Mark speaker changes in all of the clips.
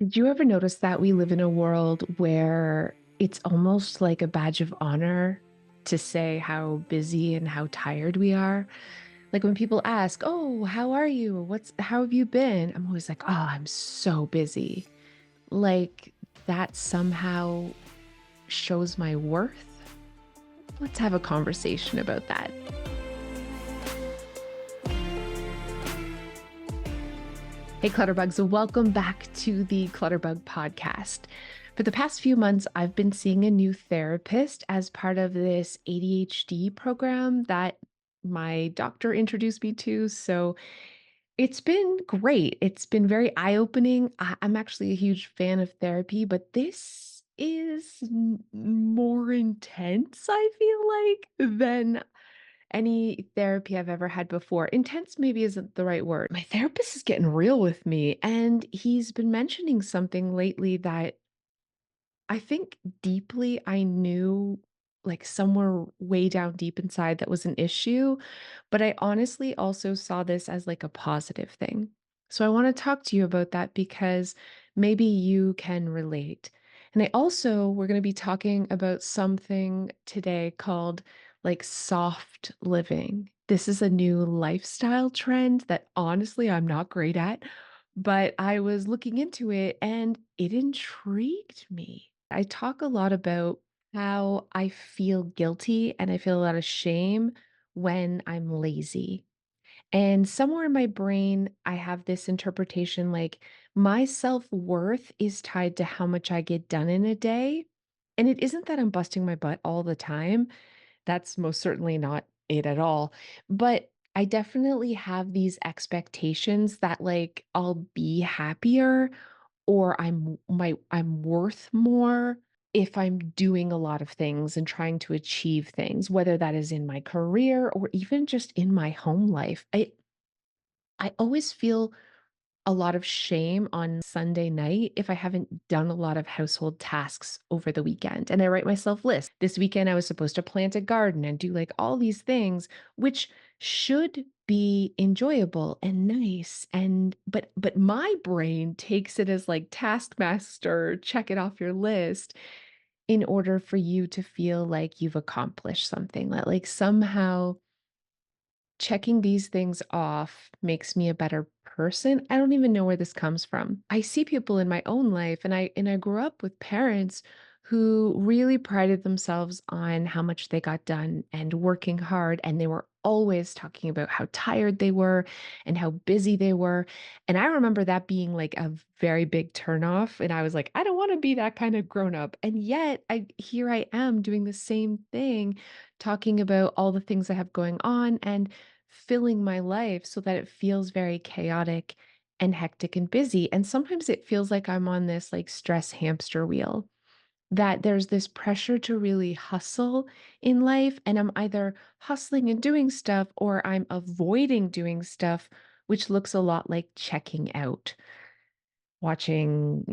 Speaker 1: Did you ever notice that we live in a world where it's almost like a badge of honor to say how busy and how tired we are? Like when people ask, "Oh, how are you? How have you been?" I'm always like, "Oh, I'm so busy." Like that somehow shows my worth. Let's have a conversation about that. Hey, Clutterbugs, welcome back to the Clutterbug podcast. For the past few months, I've been seeing a new therapist as part of this ADHD program that my doctor introduced me to. So it's been great. It's been very eye-opening. I'm actually a huge fan of therapy, but this is more intense, I feel like, than any therapy I've ever had before. Intense maybe isn't the right word. My therapist is getting real with me, and he's been mentioning something lately that I think deeply I knew, like somewhere way down deep inside, that was an issue, but I honestly also saw this as like a positive thing. So I want to talk to you about that because maybe you can relate. And we're going to be talking about something today called like soft living. This is a new lifestyle trend that honestly I'm not great at, but I was looking into it and it intrigued me. I talk a lot about how I feel guilty and I feel a lot of shame when I'm lazy. And somewhere in my brain, I have this interpretation like my self worth is tied to how much I get done in a day. And it isn't that I'm busting my butt all the time. That's most certainly not it at all. But I definitely have these expectations that like I'll be happier or I'm worth more if I'm doing a lot of things and trying to achieve things, whether that is in my career or even just in my home life. I always feel a lot of shame on Sunday night if I haven't done a lot of household tasks over the weekend. And I write myself lists. This weekend, I was supposed to plant a garden and do like all these things, which should be enjoyable and nice. But my brain takes it as like taskmaster, check it off your list in order for you to feel like you've accomplished something, that like somehow checking these things off makes me a better person. I don't even know where this comes from. I see people in my own life and I grew up with parents who really prided themselves on how much they got done and working hard, and they were always talking about how tired they were and how busy they were. And I remember that being like a very big turnoff, and I was like, I don't want to be that kind of grown up. And yet I here I am doing the same thing, talking about all the things I have going on and filling my life so that it feels very chaotic and hectic and busy. And sometimes it feels like I'm on this like stress hamster wheel, that there's this pressure to really hustle in life. And I'm either hustling and doing stuff or I'm avoiding doing stuff, which looks a lot like checking out, watching,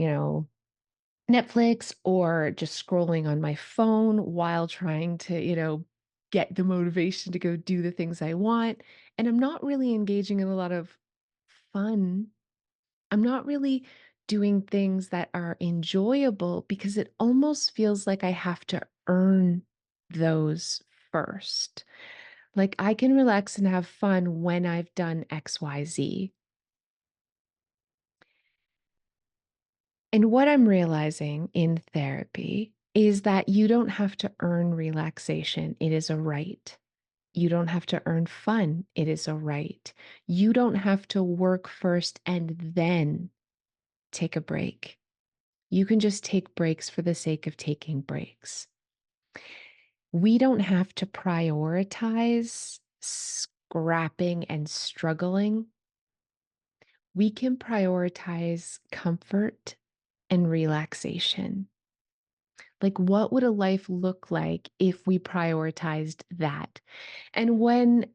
Speaker 1: Netflix or just scrolling on my phone while trying to, get the motivation to go do the things I want. And I'm not really engaging in a lot of fun. I'm not really doing things that are enjoyable because it almost feels like I have to earn those first. Like I can relax and have fun when I've done XYZ. And what I'm realizing in therapy is that you don't have to earn relaxation. It is a right. You don't have to earn fun. It is a right. You don't have to work first and then take a break. You can just take breaks for the sake of taking breaks. We don't have to prioritize scrapping and struggling. We can prioritize comfort and relaxation. Like, what would a life look like if we prioritized that? And when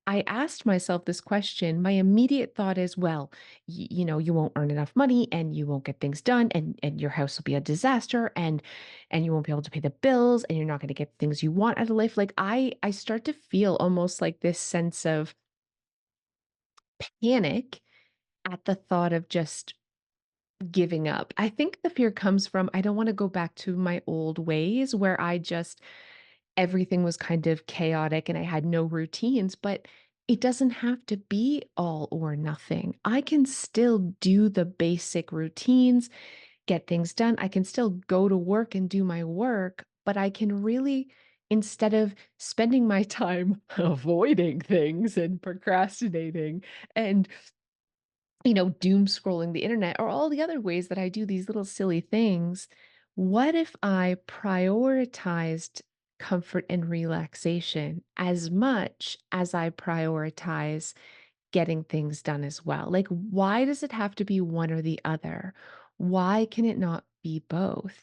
Speaker 1: I asked myself this question, my immediate thought is, well, you won't earn enough money and you won't get things done and your house will be a disaster and you won't be able to pay the bills and you're not going to get things you want out of life. Like I start to feel almost like this sense of panic at the thought of just giving up. I think the fear comes from I don't want to go back to my old ways where I just everything was kind of chaotic and I had no routines, but it doesn't have to be all or nothing. I can still do the basic routines, get things done. I can still go to work and do my work, but I can really, instead of spending my time avoiding things and procrastinating and doom scrolling the internet or all the other ways that I do these little silly things, what if I prioritized comfort and relaxation as much as I prioritize getting things done as well? Like, why does it have to be one or the other? Why can it not be both?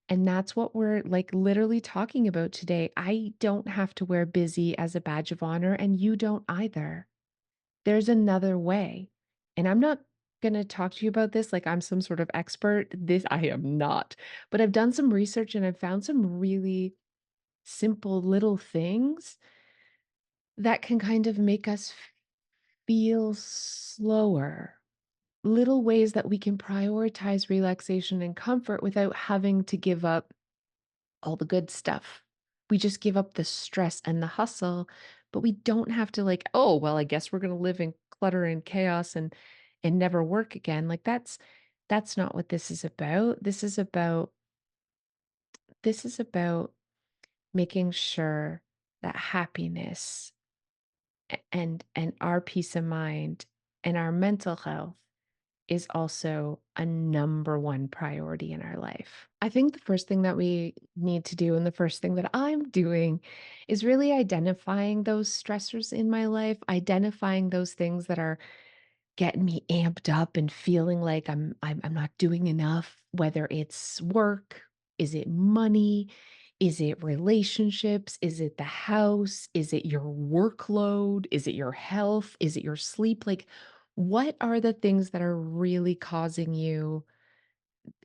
Speaker 1: And that's what we're like literally talking about today. I don't have to wear busy as a badge of honor, and you don't either. There's another way. And I'm not going to talk to you about this like I'm some sort of expert. This I am not. But I've done some research and I've found some really simple little things that can kind of make us feel slower. Little ways that we can prioritize relaxation and comfort without having to give up all the good stuff. We just give up the stress and the hustle, but we don't have to like, "Oh, well, I guess we're gonna live in clutter and chaos and never work again." Like that's not what this is about. This is about making sure that happiness and our peace of mind and our mental health is also a number one priority in our life. I think the first thing that we need to do, and the first thing that I'm doing, is really identifying those stressors in my life, identifying those things that are getting me amped up and feeling like I'm not doing enough, whether it's work, is it money, is it relationships, is it the house, is it your workload, is it your health, is it your sleep? Like what are the things that are really causing you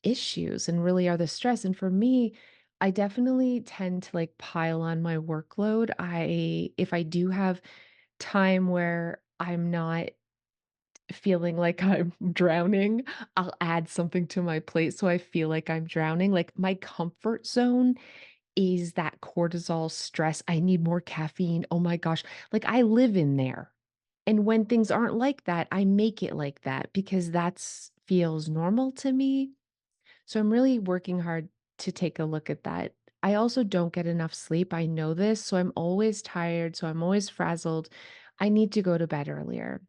Speaker 1: issues and really are the stress? And for me, I definitely tend to like pile on my workload. If I do have time where I'm not feeling like I'm drowning, I'll add something to my plate so I feel like I'm drowning. Like my comfort zone is that cortisol stress. I need more caffeine. Oh my gosh. Like I live in there. And when things aren't like that, I make it like that because that's feels normal to me. So I'm really working hard to take a look at that. I also don't get enough sleep. I know this. So I'm always tired. So I'm always frazzled. I need to go to bed earlier.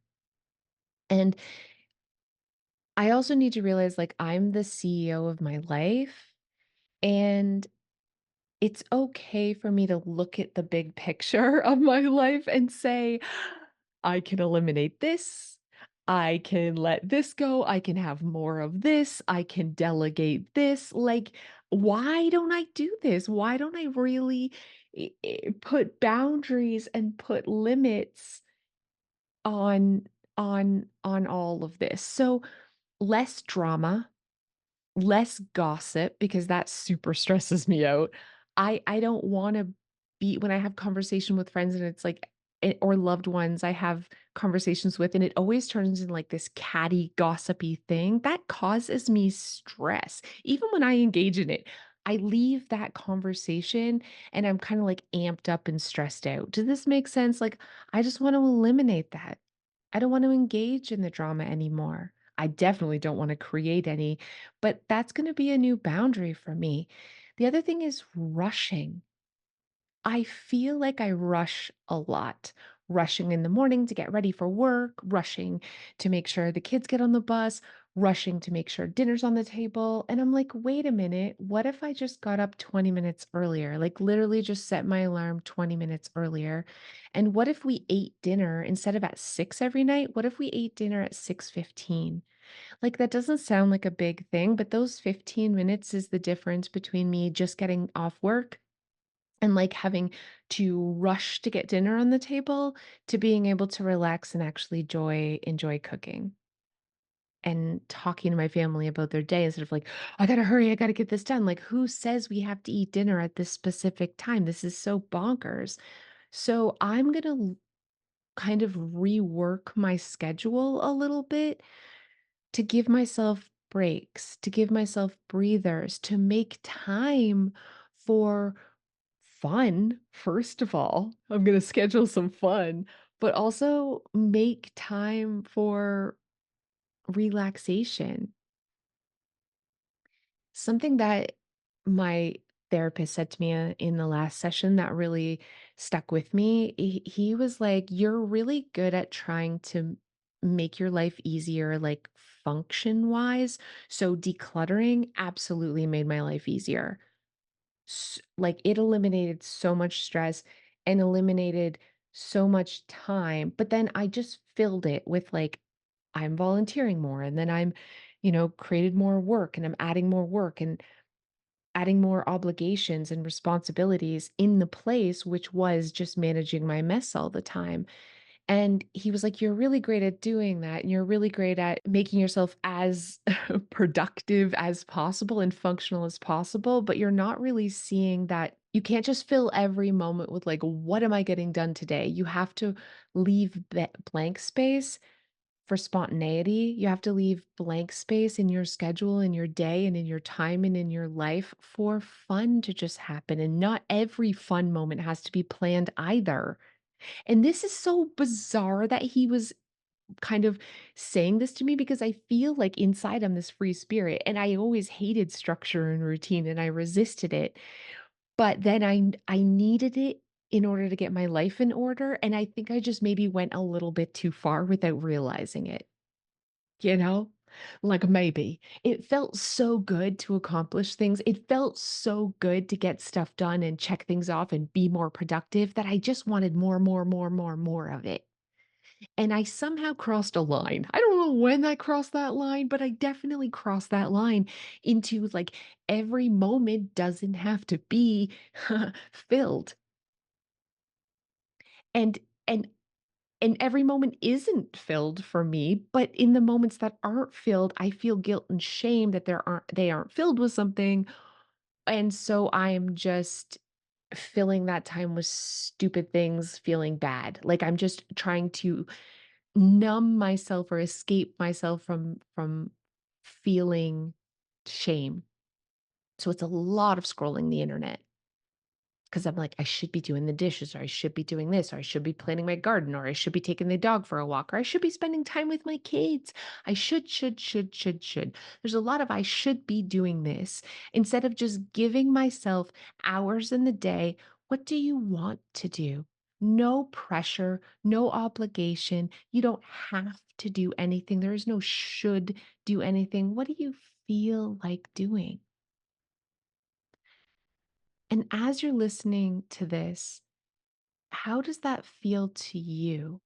Speaker 1: And I also need to realize like I'm the CEO of my life and it's okay for me to look at the big picture of my life and say, I can eliminate this. I can let this go. I can have more of this. I can delegate this. Like, why don't I do this? Why don't I really put boundaries and put limits on on all of this? So less drama, less gossip because that super stresses me out. I don't wanna be when I have conversation with friends and it's like or loved ones I have conversations with, and it always turns into like this catty, gossipy thing, that causes me stress. Even when I engage in it, I leave that conversation and I'm kinda like amped up and stressed out. Does this make sense? Like, I just want to eliminate that. I don't want to engage in the drama anymore. I definitely don't want to create any, but that's going to be a new boundary for me. The other thing is rushing. I feel like I rush a lot. Rushing in the morning to get ready for work, rushing to make sure the kids get on the bus, rushing to make sure dinner's on the table. And I'm like, wait a minute, what if I just got up 20 minutes earlier? Like, literally just set my alarm 20 minutes earlier. And what if we ate dinner instead of at 6 every night? What if we ate dinner at 6:15? Like, that doesn't sound like a big thing, but those 15 minutes is the difference between me just getting off work and like having to rush to get dinner on the table to being able to relax and actually enjoy cooking and talking to my family about their day instead of like, I gotta hurry, I gotta get this done. Like, who says we have to eat dinner at this specific time? This is so bonkers. So I'm gonna kind of rework my schedule a little bit to give myself breaks, to give myself breathers, to make time for fun, first of all. I'm going to schedule some fun, but also make time for relaxation. Something that my therapist said to me in the last session that really stuck with me, he was like, "You're really good at trying to make your life easier, like function wise. So decluttering absolutely made my life easier. Like it eliminated so much stress and eliminated so much time. But then I just filled it with like, I'm volunteering more and then created more work and I'm adding more work and adding more obligations and responsibilities in the place, which was just managing my mess all the time. And he was like, "You're really great at doing that. And you're really great at making yourself as productive as possible and functional as possible, but you're not really seeing that you can't just fill every moment with, like, what am I getting done today? You have to leave blank space for spontaneity. You have to leave blank space in your schedule, in your day, and in your time and in your life for fun to just happen. And not every fun moment has to be planned either." And this is so bizarre that he was kind of saying this to me because I feel like inside I'm this free spirit and I always hated structure and routine and I resisted it. But then I needed it in order to get my life in order. And I think I just maybe went a little bit too far without realizing it, you know? Like maybe it felt so good to accomplish things. It felt so good to get stuff done and check things off and be more productive that I just wanted more, more, more, more, more of it. And I somehow crossed a line. I don't know when I crossed that line, but I definitely crossed that line into like every moment doesn't have to be filled. And and and every moment isn't filled for me, but in the moments that aren't filled, I feel guilt and shame that they aren't filled with something. And so I am just filling that time with stupid things, feeling bad. Like I'm just trying to numb myself or escape myself from feeling shame. So it's a lot of scrolling the internet because I'm like, I should be doing the dishes, or I should be doing this, or I should be planting my garden, or I should be taking the dog for a walk, or I should be spending time with my kids. I should. There's a lot of I should be doing this instead of just giving myself hours in the day. What do you want to do? No pressure, no obligation. You don't have to do anything. There is no should do anything. What do you feel like doing? And as you're listening to this, how does that feel to you?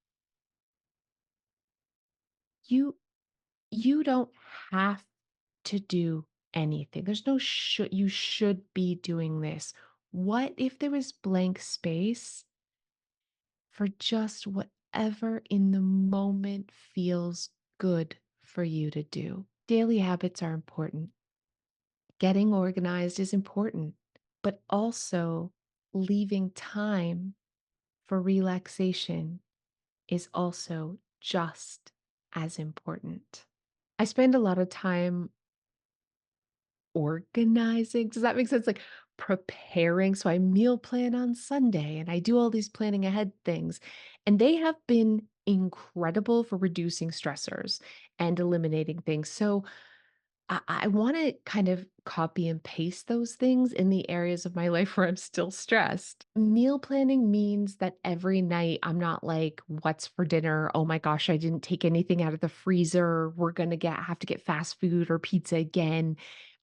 Speaker 1: You you don't have to do anything. There's no should you should be doing this. What if there was blank space for just whatever in the moment feels good for you to do? Daily habits are important. Getting organized is important, but also leaving time for relaxation is also just as important. I spend a lot of time organizing. Does that make sense? Like preparing. So I meal plan on Sunday and I do all these planning ahead things. And they have been incredible for reducing stressors and eliminating things. So I want to kind of copy and paste those things in the areas of my life where I'm still stressed. Meal planning means that every night I'm not like, what's for dinner? Oh my gosh, I didn't take anything out of the freezer. We're going to have to get fast food or pizza again.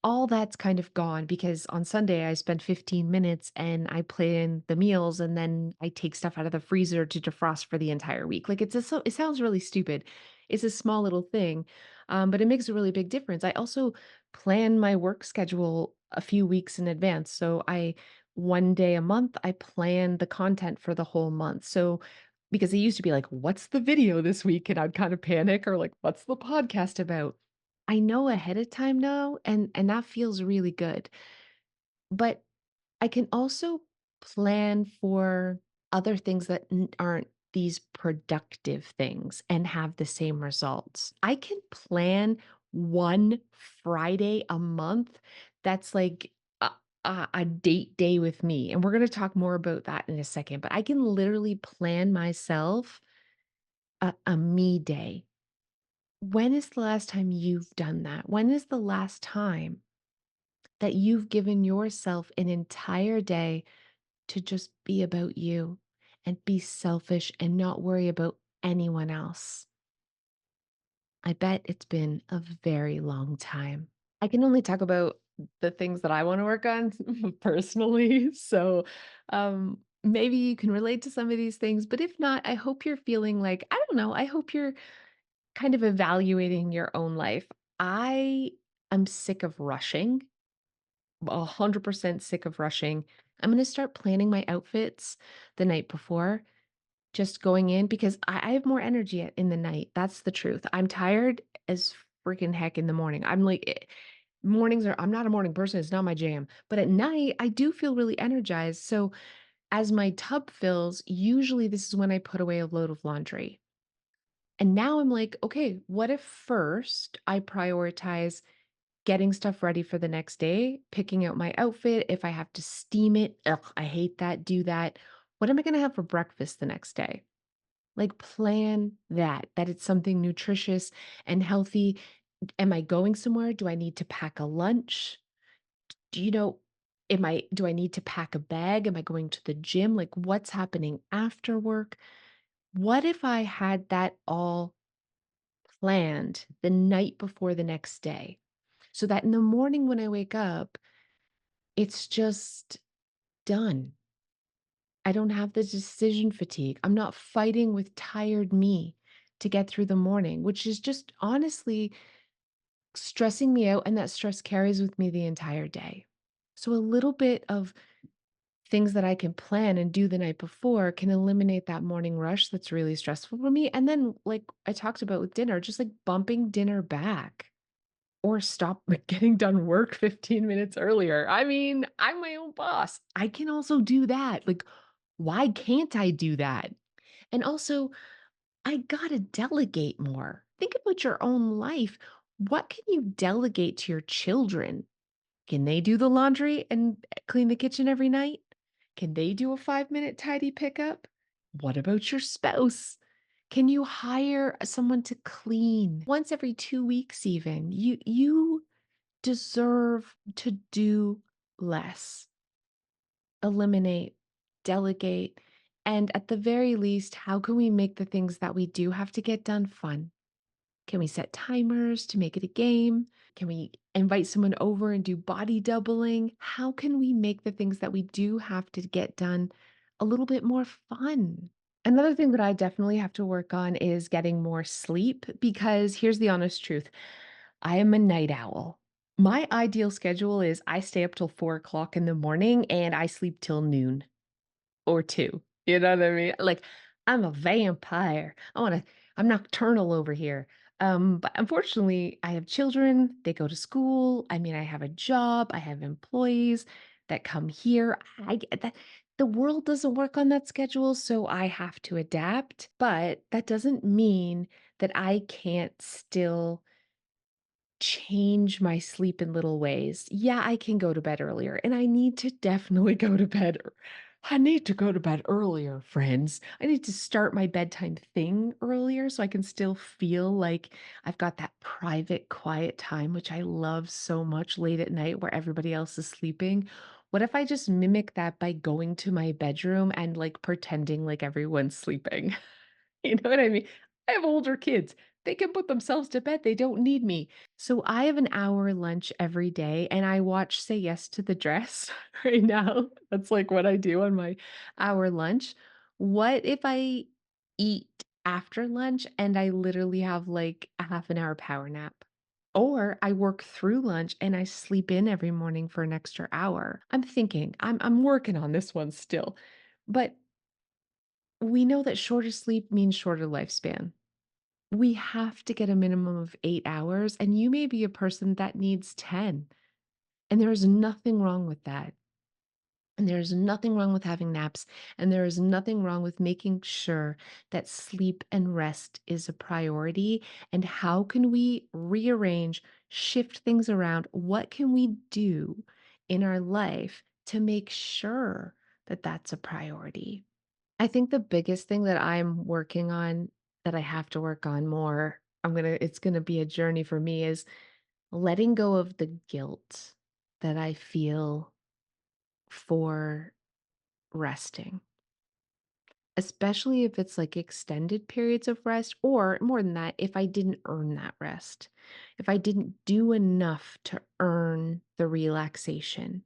Speaker 1: All that's kind of gone because on Sunday I spend 15 minutes and I plan the meals and then I take stuff out of the freezer to defrost for the entire week. Like it sounds really stupid. It's a small little thing, but it makes a really big difference. I also plan my work schedule a few weeks in advance. So I one day a month, I plan the content for the whole month. So because it used to be like, what's the video this week? And I'd kind of panic or like, what's the podcast about? I know ahead of time now, and that feels really good. But I can also plan for other things that aren't these productive things and have the same results. I can plan one Friday a month, that's like a date day with me. And we're going to talk more about that in a second. But I can literally plan myself a me day. When is the last time you've done that? When is the last time that you've given yourself an entire day to just be about you and be selfish and not worry about anyone else? I bet it's been a very long time. I can only talk about the things that I want to work on personally. So maybe you can relate to some of these things. But if not, I hope you're feeling like, I don't know, I hope you're kind of evaluating your own life. I am sick of rushing, 100% sick of rushing. I'm going to start planning my outfits the night before, just going in because I have more energy in the night. That's the truth. I'm tired as freaking heck in the morning. Mornings are, I'm not a morning person. It's not my jam. But at night, I do feel really energized. So as my tub fills, usually this is when I put away a load of laundry. And now I'm like, okay, what if first I prioritize getting stuff ready for the next day, picking out my outfit, if I have to steam it, ugh, I hate that, do that. What am I going to have for breakfast the next day? Like plan that it's something nutritious and healthy. Am I going somewhere? Do I need to pack a lunch? Do you know, do I need to pack a bag? Am I going to the gym? Like what's happening after work? What if I had that all planned the night before the next day? So that in the morning when I wake up, it's just done. I don't have the decision fatigue. I'm not fighting with tired me to get through the morning, which is just honestly stressing me out. And that stress carries with me the entire day. So a little bit of things that I can plan and do the night before can eliminate that morning rush that's really stressful for me. And then, like I talked about with dinner, just like bumping dinner back or stop getting done work 15 minutes earlier. I mean, I'm my own boss. I can also do that. Like, why can't I do that? And also, I gotta delegate more. Think about your own life. What can you delegate to your children? Can they do the laundry and clean the kitchen every night? Can they do a 5-minute tidy pickup? What about your spouse? Can you hire someone to clean once every 2 weeks even? You deserve to do less. Eliminate, delegate, and at the very least, how can we make the things that we do have to get done fun? Can we set timers to make it a game? Can we invite someone over and do body doubling? How can we make the things that we do have to get done a little bit more fun? Another thing that I definitely have to work on is getting more sleep because here's the honest truth. I am a night owl. My ideal schedule is I stay up till 4 o'clock in the morning and I sleep till noon or 2. You know what I mean? Like, I'm a vampire. I'm nocturnal over here. But unfortunately, I have children, they go to school. I mean, I have a job, I have employees that come here. I get that the world doesn't work on that schedule, so I have to adapt. But that doesn't mean that I can't still change my sleep in little ways. Yeah, I can go to bed earlier, and I need to definitely go to bed. I need to go to bed earlier, friends. I need to start my bedtime thing earlier so I can still feel like I've got that private, quiet time, which I love so much late at night where everybody else is sleeping. What if I just mimic that by going to my bedroom and like pretending like everyone's sleeping? You know what I mean? I have older kids. They can put themselves to bed. They don't need me. So I have an hour lunch every day and I watch Say Yes to the Dress right now. That's like what I do on my hour lunch. What if I eat after lunch and I literally have like a half an hour power nap? Or I work through lunch and I sleep in every morning for an extra hour. I'm working on this one still. But we know that shorter sleep means shorter lifespan. We have to get a minimum of 8 hours, and you may be a person that needs 10, and there is nothing wrong with that. And there's nothing wrong with having naps, and there is nothing wrong with making sure that sleep and rest is a priority. And how can we rearrange, shift things around? What can we do in our life to make sure that that's a priority? I think the biggest thing that I'm working on, that I have to work on more, it's gonna be a journey for me, is letting go of the guilt that I feel for resting, especially if it's like extended periods of rest, or more than that, if I didn't earn that rest, if I didn't do enough to earn the relaxation.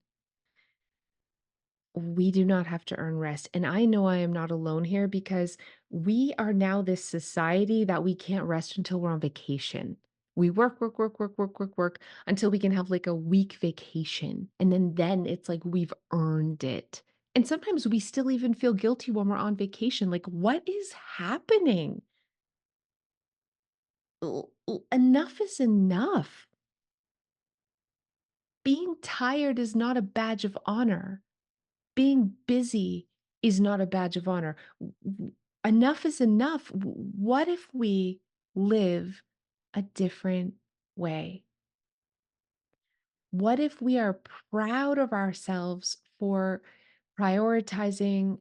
Speaker 1: We do not have to earn rest. And I know I am not alone here, because we are now this society that we can't rest until we're on vacation. We work, work, work, work, work, work, work until we can have like a week vacation. And then it's like we've earned it. And sometimes we still even feel guilty when we're on vacation. Like, what is happening? Enough is enough. Being tired is not a badge of honor. Being busy is not a badge of honor. Enough is enough. What if we live a different way? What if we are proud of ourselves for prioritizing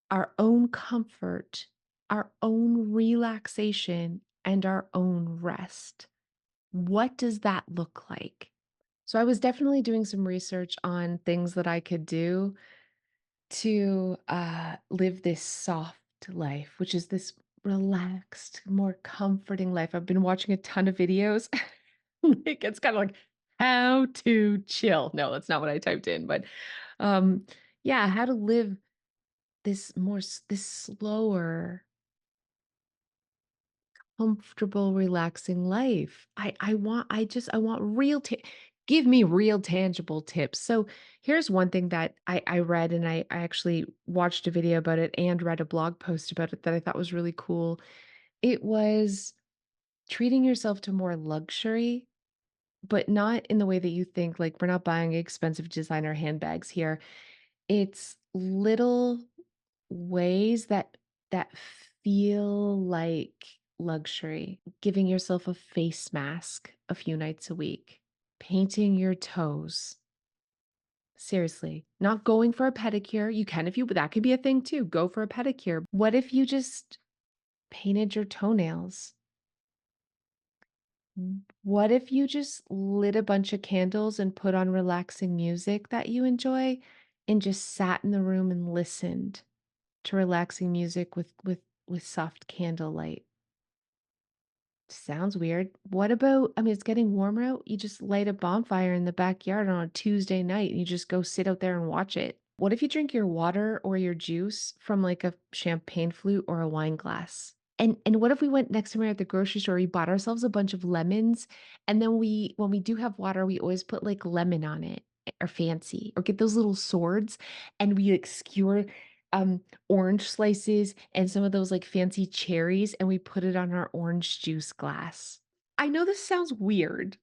Speaker 1: our own comfort, our own relaxation, and our own rest? What does that look like? So, I was definitely doing some research on things that I could do to live this soft life, which is this relaxed, more comforting life. I've been watching a ton of videos. Like, it's kind of like how to chill. No, that's not what I typed in, but um, yeah, how to live this slower, comfortable, relaxing life. I want give me real tangible tips. So here's one thing that I read, and I actually watched a video about it and read a blog post about it that I thought was really cool. It was treating yourself to more luxury, but not in the way that you think. Like, we're not buying expensive designer handbags here. It's little ways that feel like luxury. Giving yourself a face mask a few nights a week, painting your toes. Seriously, not going for a pedicure. You can if you, but that could be a thing too. Go for a pedicure. What if you just painted your toenails? What if you just lit a bunch of candles and put on relaxing music that you enjoy and just sat in the room and listened to relaxing music with soft candlelight? Sounds weird. What about, I mean, it's getting warmer out. You just light a bonfire in the backyard on a Tuesday night and you just go sit out there and watch it. What if you drink your water or your juice from like a champagne flute or a wine glass? And what if we went next time we were at the grocery store, we bought ourselves a bunch of lemons, and then when we do have water, we always put like lemon on it, or fancy, or get those little swords, and we like skewer orange slices and some of those like fancy cherries, and we put it on our orange juice glass. I know this sounds weird,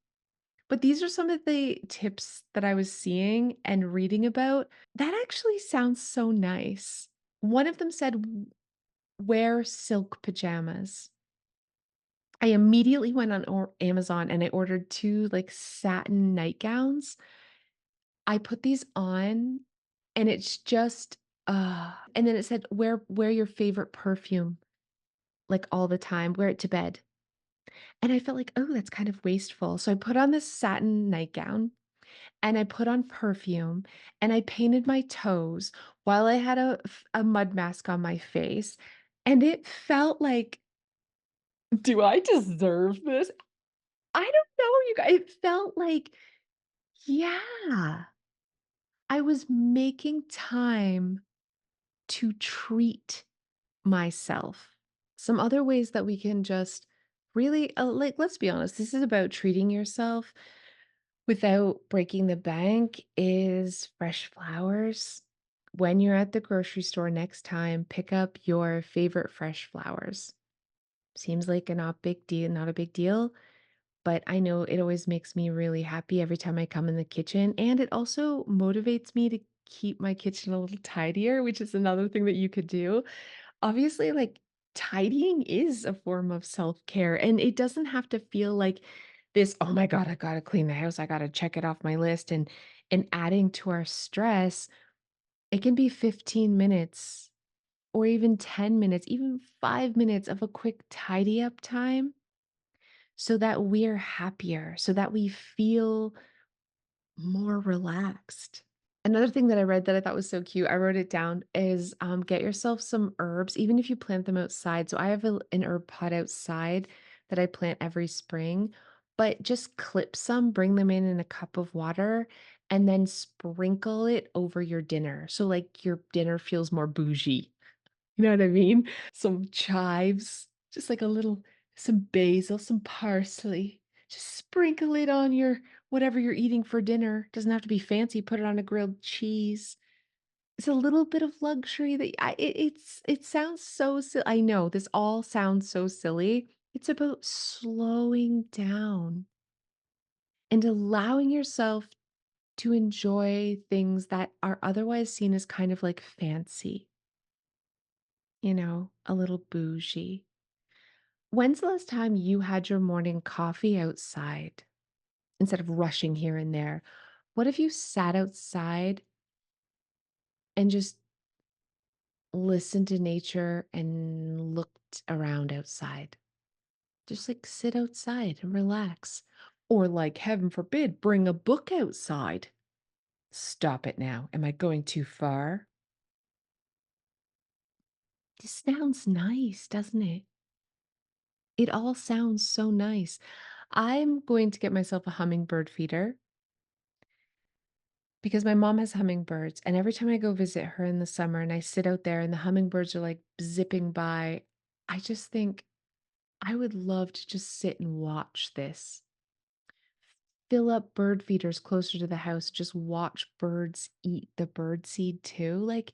Speaker 1: but these are some of the tips that I was seeing and reading about. That actually sounds so nice. One of them said, wear silk pajamas. I immediately went on Amazon and I ordered 2, like, satin nightgowns. I put these on, and it's just, and then it said, "Wear your favorite perfume, like, all the time. Wear it to bed." And I felt like, "Oh, that's kind of wasteful." So I put on this satin nightgown, and I put on perfume, and I painted my toes while I had a mud mask on my face, and it felt like, "Do I deserve this?" I don't know, you guys. It felt like, yeah, I was making time to treat myself. Some other ways that we can just really, like, let's be honest, this is about treating yourself without breaking the bank, is fresh flowers. When you're at the grocery store next time, pick up your favorite fresh flowers. Seems like a not a big deal. But I know it always makes me really happy every time I come in the kitchen, and it also motivates me to keep my kitchen a little tidier, which is another thing that you could do. Obviously, like, tidying is a form of self-care, and it doesn't have to feel like this, "Oh my god, I gotta clean the house, I gotta check it off my list," and adding to our stress. It can be 15 minutes or even 10 minutes, even 5 minutes of a quick tidy up time so that we're happier, so that we feel more relaxed. Another thing that I read that I thought was so cute, I wrote it down, is, get yourself some herbs, even if you plant them outside. So I have an herb pot outside that I plant every spring, but just clip some, bring them in a cup of water, and then sprinkle it over your dinner. So, like, your dinner feels more bougie. You know what I mean? Some chives, just like a little some basil, some parsley. Just sprinkle it on your whatever you're eating for dinner. Doesn't have to be fancy. Put it on a grilled cheese. It's a little bit of luxury that it sounds so I know this all sounds so silly. It's about slowing down and allowing yourself to enjoy things that are otherwise seen as kind of like fancy, a little bougie. When's the last time you had your morning coffee outside instead of rushing here and there? What if you sat outside and just listened to nature and looked around outside? Just like sit outside and relax. Or, like, heaven forbid, bring a book outside. Stop it now. Am I going too far? This sounds nice, doesn't it? It all sounds so nice. I'm going to get myself a hummingbird feeder because my mom has hummingbirds, and every time I go visit her in the summer and I sit out there and the hummingbirds are like zipping by, I just think I would love to just sit and watch this. Fill up bird feeders closer to the house, just watch birds eat the bird seed too. Like,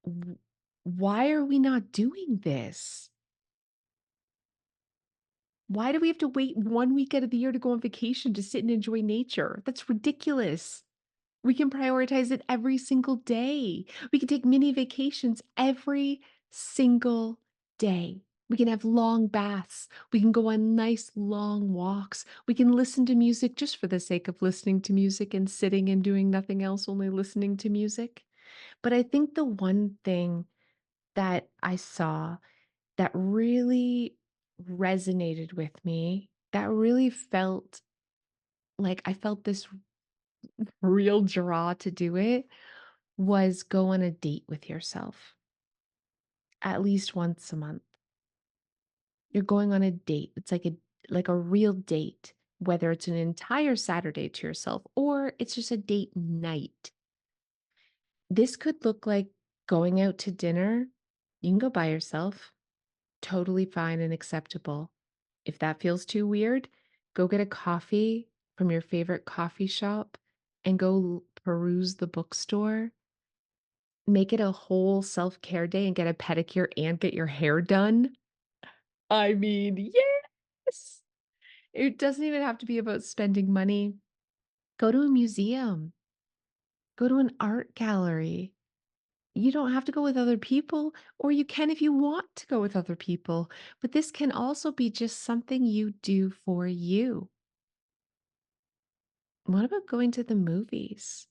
Speaker 1: w- why are we not doing this? Why do we have to wait 1 week out of the year to go on vacation to sit and enjoy nature? That's ridiculous. We can prioritize it every single day. We can take mini vacations every single day. We can have long baths. We can go on nice long walks. We can listen to music just for the sake of listening to music and sitting and doing nothing else, only listening to music. But I think the one thing that I saw that really resonated with me, that really felt like I felt this real draw to do it, was go on a date with yourself at least once a month. You're going on a date. It's like a real date, whether it's an entire Saturday to yourself or it's just a date night. This could look like going out to dinner. You can go by yourself. Totally fine and acceptable. If that feels too weird, go get a coffee from your favorite coffee shop and go peruse the bookstore. Make it a whole self-care day and get a pedicure and get your hair done. I mean, yes! It doesn't even have to be about spending money. Go to a museum, go to an art gallery. You don't have to go with other people, or you can if you want to go with other people, but this can also be just something you do for you. What about going to the movies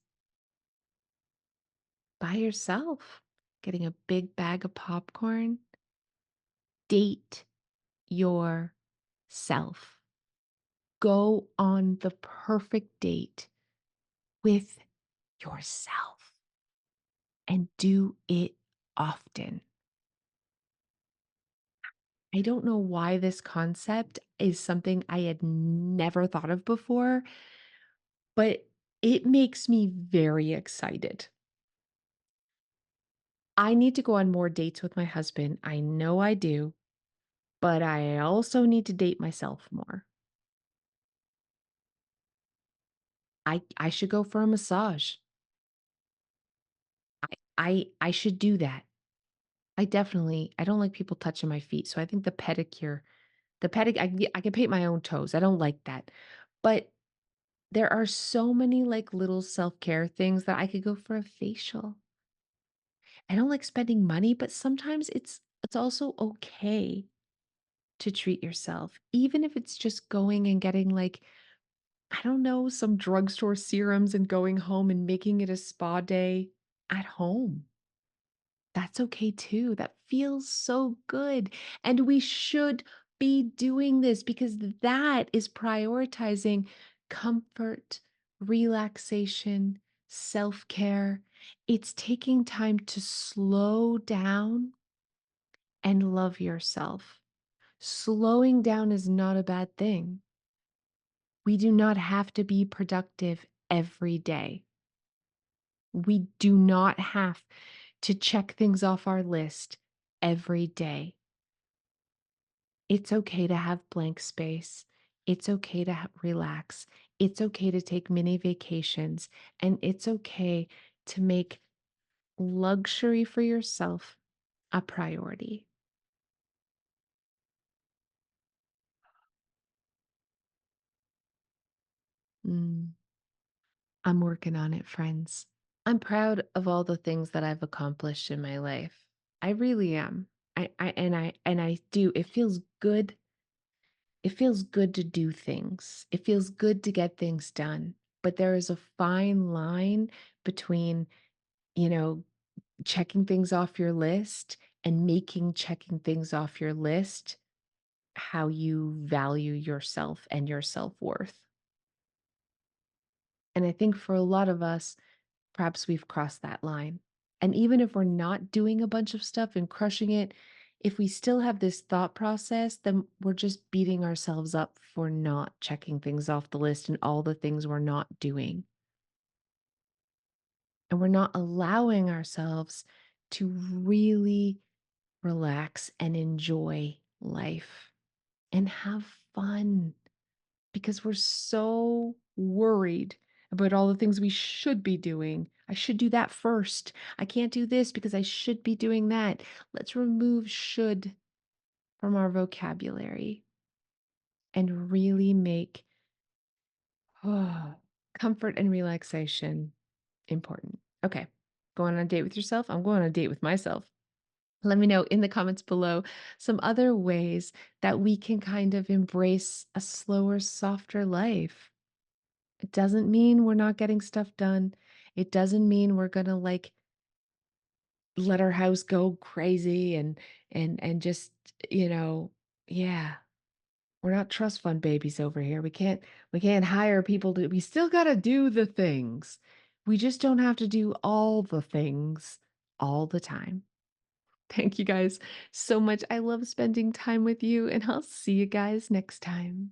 Speaker 1: by yourself? Getting a big bag of popcorn? Date yourself. Go on the perfect date with yourself and do it often. I don't know why this concept is something I had never thought of before, but it makes me very excited. I need to go on more dates with my husband. I know I do, but I also need to date myself more. I should go for a massage. I should do that. I don't like people touching my feet, so I think the pedic I can paint my own toes, I don't like that. But There are so many like little self-care things that I could go for a facial. I don't like spending money, but sometimes it's also okay to treat yourself, even if it's just going and getting like, I don't know, some drugstore serums and going home and making it a spa day at home. That's okay too. That feels so good. And we should be doing this because that is prioritizing comfort, relaxation, self care. It's taking time to slow down and love yourself. Slowing down is not a bad thing. We do not have to be productive every day. We do not have to check things off our list every day. It's okay to have blank space. It's okay to relax. It's okay to take mini vacations. And it's okay to make luxury for yourself a priority. Mm, I'm working on it, friends. I'm proud of all the things that I've accomplished in my life. I really am. I do. It feels good. It feels good to do things. It feels good to get things done. But there is a fine line between, you know, checking things off your list and making checking things off your list how you value yourself and your self-worth. And I think for a lot of us, perhaps we've crossed that line. And even if we're not doing a bunch of stuff and crushing it, if we still have this thought process, then we're just beating ourselves up for not checking things off the list and all the things we're not doing. And we're not allowing ourselves to really relax and enjoy life and have fun because we're so worried about all the things we should be doing. I should do that first. I can't do this because I should be doing that. Let's remove should from our vocabulary and really make comfort and relaxation important. Okay. Going on a date with yourself? I'm going on a date with myself. Let me know in the comments below some other ways that we can kind of embrace a slower, softer life. It doesn't mean we're not getting stuff done. It doesn't mean we're gonna like let our house go crazy and just, you know, yeah. We're not trust fund babies over here. We can't hire people to we still gotta do the things. We just don't have to do all the things all the time. Thank you guys so much. I love spending time with you, and I'll see you guys next time.